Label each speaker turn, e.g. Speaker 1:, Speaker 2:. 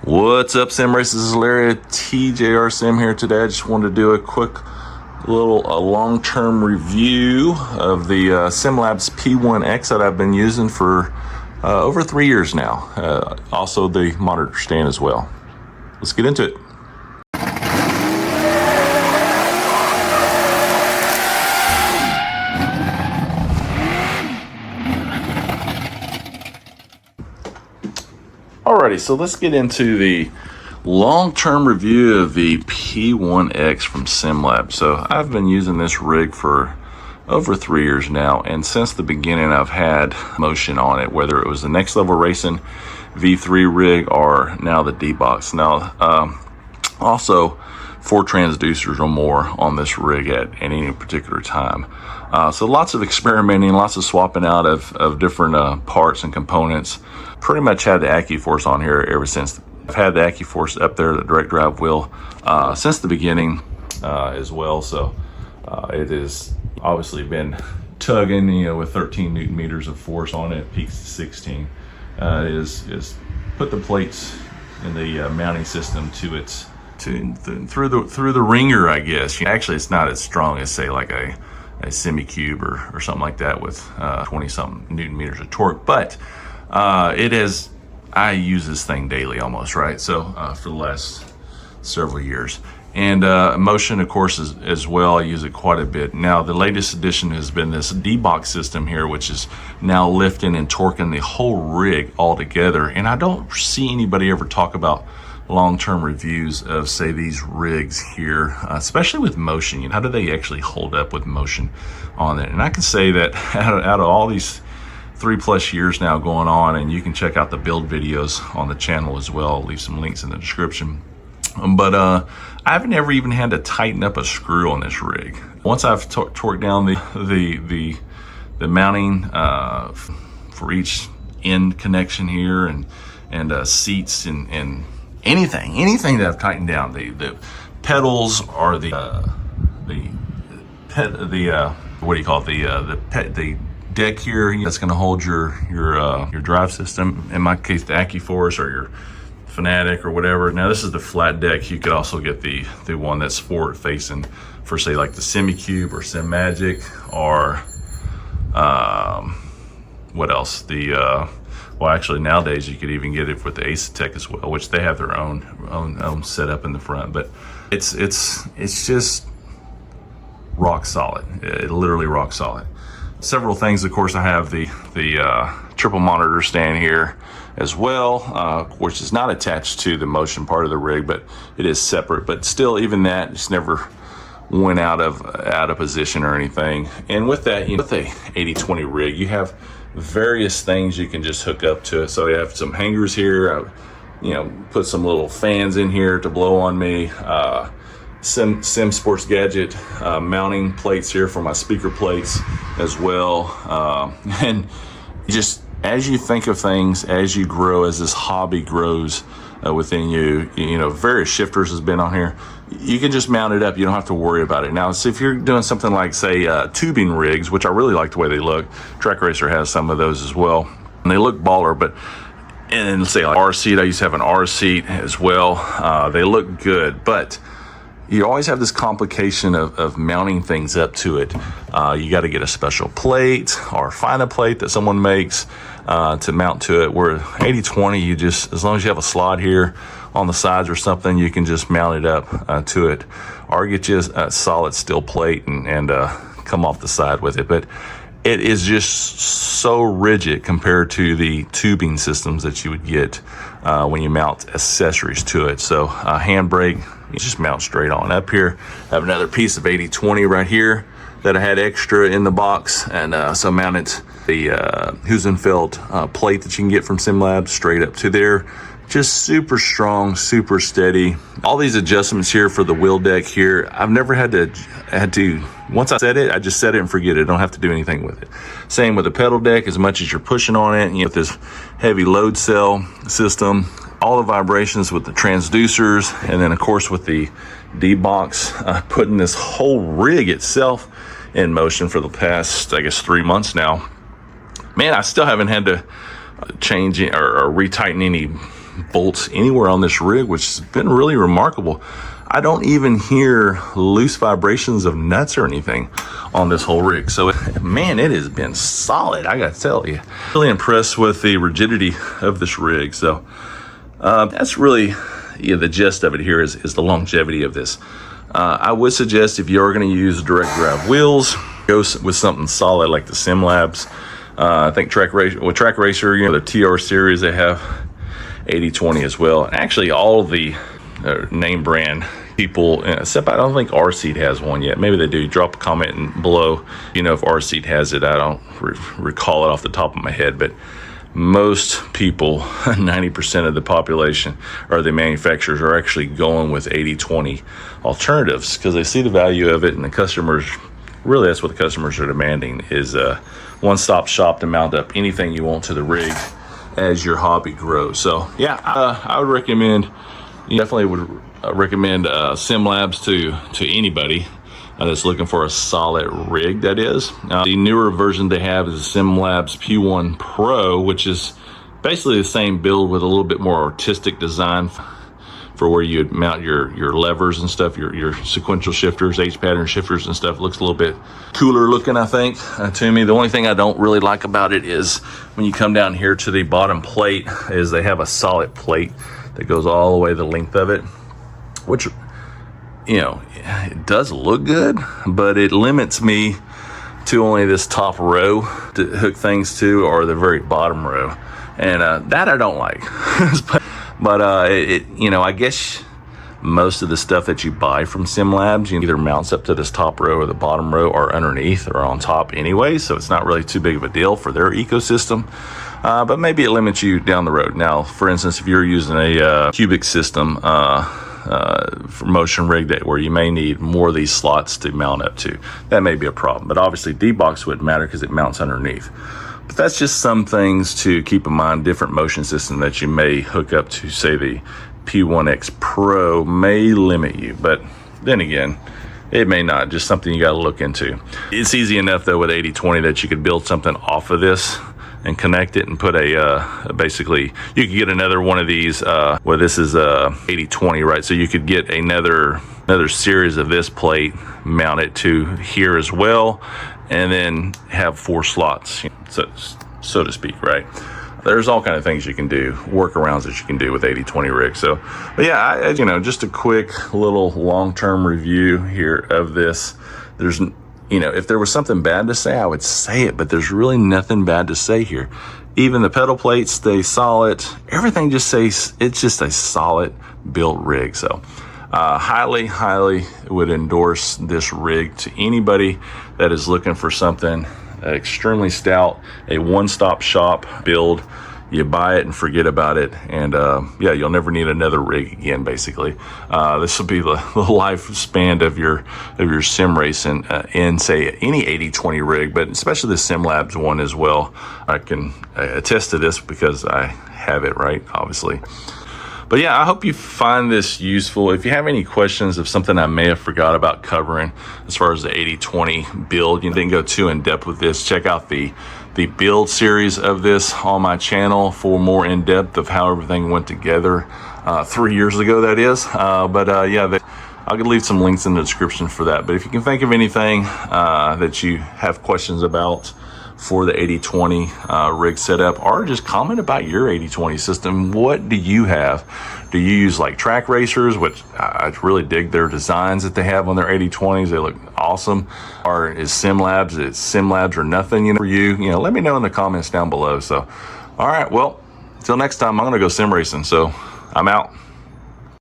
Speaker 1: What's up, Sim Racers? This is Larry, TJR Sim here today. I just wanted to do a quick little long-term review of the SimLabs P1X that I've been using for over 3 years now. Also the monitor stand as well. Let's get into it. Alrighty, so let's get into the long-term review of the P1X from SimLabs. So I've been using this rig for over 3 years now, and since the beginning I've had motion on it, whether it was the Next Level Racing V3 rig or now the D-Box. Now, also 4 transducers or more on this rig at any particular time. So lots of experimenting, lots of swapping out of different parts and components. Pretty much had the AccuForce on here ever since. I've had the AccuForce up there, the direct drive wheel, since the beginning as well. So it has obviously been tugging, with 13 Newton meters of force on it, peaks to 16. Is put the plates in the mounting system to its through the ringer, I guess. Actually, it's not as strong as say like a semi-cube or something like that with 20 something Newton meters of torque, but it is, I use this thing daily almost, right? So for the last several years. And motion, of course, as well, I use it quite a bit. Now, the latest addition has been this D-Box system here, which is now lifting and torquing the whole rig all together. And I don't see anybody ever talk about long-term reviews of, say, these rigs here, especially with motion. How do they actually hold up with motion on it? And I can say that out of all these 3+ years now going on, and you can check out the build videos on the channel as well. I'll leave some links in the description. But I've never even had to tighten up a screw on this rig. Once I've torqued down the mounting for each end connection here and seats and anything that I've tightened down, the pedals or the what do you call it, the deck here that's going to hold your drive system, in my case the AccuForce or your Fanatic or whatever. Now this is the flat deck. You could also get the one that's forward facing for say like the SemiCube or SimMagic or what else, well, actually nowadays you could even get it with the Asetek as well, which they have their own setup in the front. But it's just rock solid. It literally rock solid. Several things, of course, I have the triple monitor stand here as well, which is not attached to the motion part of the rig, but it is separate. But still, even that just never went out of position or anything. And with that, with a 80/20 rig, you have various things you can just hook up to it. So you have some hangers here. Put some little fans in here to blow on me. Sim Sports Gadget mounting plates here for my speaker plates as well. And just as you think of things, as you grow, as this hobby grows within you, various shifters has been on here. You can just mount it up. You don't have to worry about it. Now, so if you're doing something like, say, tubing rigs, which I really like the way they look, Track Racer has some of those as well, and they look baller. But and say like R seat, I used to have an R seat as well. They look good, but you always have this complication of mounting things up to it. You got to get a special plate or find a plate that someone makes to mount to it. Where 80/20, you just, as long as you have a slot here on the sides or something, you can just mount it up to it, or get you a solid steel plate and come off the side with it. But it is just so rigid compared to the tubing systems that you would get when you mount accessories to it. So handbrake, you just mount straight on. Up here, I have another piece of 80/20 right here that I had extra in the box, and so mounted the Husenfeld plate that you can get from SimLabs straight up to there. Just super strong, super steady. All these adjustments here for the wheel deck here, I've never had to, once I set it, I just set it and forget it. I don't have to do anything with it. Same with the pedal deck, as much as you're pushing on it, with this heavy load cell system, all the vibrations with the transducers, and then of course with the D-Box, putting this whole rig itself in motion for the past, I guess, 3 months now. Man, I still haven't had to change or retighten any bolts anywhere on this rig, which has been really remarkable. I don't even hear loose vibrations of nuts or anything on this whole rig. So, man, it has been solid, I gotta tell you. Really impressed with the rigidity of this rig. So, that's really the gist of it here is the longevity of this. I would suggest if you're going to use direct drive wheels, go with something solid like the SimLabs. I think Track Racer, the TR series, they have 80/20 as well. And actually, all of the name brand people, except I don't think R-Seed has one yet. Maybe they do. Drop a comment below, if R-Seed has it. I don't recall it off the top of my head, but most people, 90% of the population or the manufacturers, are actually going with 80/20 alternatives because they see the value of it, and the customers, really that's what the customers are demanding, is a one-stop shop to mount up anything you want to the rig as your hobby grows. So yeah, I would recommend, definitely would recommend SimLabs to anybody that's looking for a solid rig, that is. The newer version they have is the SimLabs P1 Pro, which is basically the same build with a little bit more artistic design for where you'd mount your levers and stuff, your sequential shifters, H-pattern shifters and stuff. Looks a little bit cooler looking, I think, to me. The only thing I don't really like about it is when you come down here to the bottom plate, is they have a solid plate that goes all the way the length of it, which, it does look good, but it limits me to only this top row to hook things to, or the very bottom row, and that I don't like. but I guess most of the stuff that you buy from SimLabs either mounts up to this top row or the bottom row, or underneath or on top anyway, so it's not really too big of a deal for their ecosystem. But maybe it limits you down the road. Now, for instance, if you're using a cubic system for motion rig where you may need more of these slots to mount up to, that may be a problem. But obviously D-box wouldn't matter because it mounts underneath. But that's just some things to keep in mind. Different motion system that you may hook up to, say the P1X Pro, may limit you, but then again, it may not. Just something you got to look into. It's easy enough though with 80/20 that you could build something off of this and connect it and put basically you could get another one of these well, this is 80/20, right? So you could get another series of this plate, mount it to here as well, and then have 4 slots, so to speak, right? There's all kind of things you can do, workarounds that you can do with 80/20 rigs. So, but yeah, just a quick little long-term review here of this. There's, if there was something bad to say, I would say it, but there's really nothing bad to say here. Even the pedal plates stay solid. Everything just says it's just a solid built rig. So, highly would endorse this rig to anybody that is looking for something extremely stout, a one-stop shop build. You buy it and forget about it, and you'll never need another rig again. Basically, this will be the lifespan of your sim racing in, say, any 80/20 rig, but especially the SimLabs one as well. I can attest to this because I have it, right? Obviously. But yeah, I hope you find this useful. If you have any questions of something I may have forgot about covering as far as the 80/20 build, you didn't go too in depth with this, check out the build series of this on my channel for more in depth of how everything went together 3 years ago, that is. I'll leave some links in the description for that. But if you can think of anything that you have questions about for the 80/20 rig setup, or just comment about your 80/20 system. What do you have? Do you use like Track Racers, which I really dig their designs that they have on their 80/20s? They look awesome. Or is SimLabs or nothing, for you? Let me know in the comments down below. So, all right, well, until next time, I'm gonna go sim racing. So I'm out.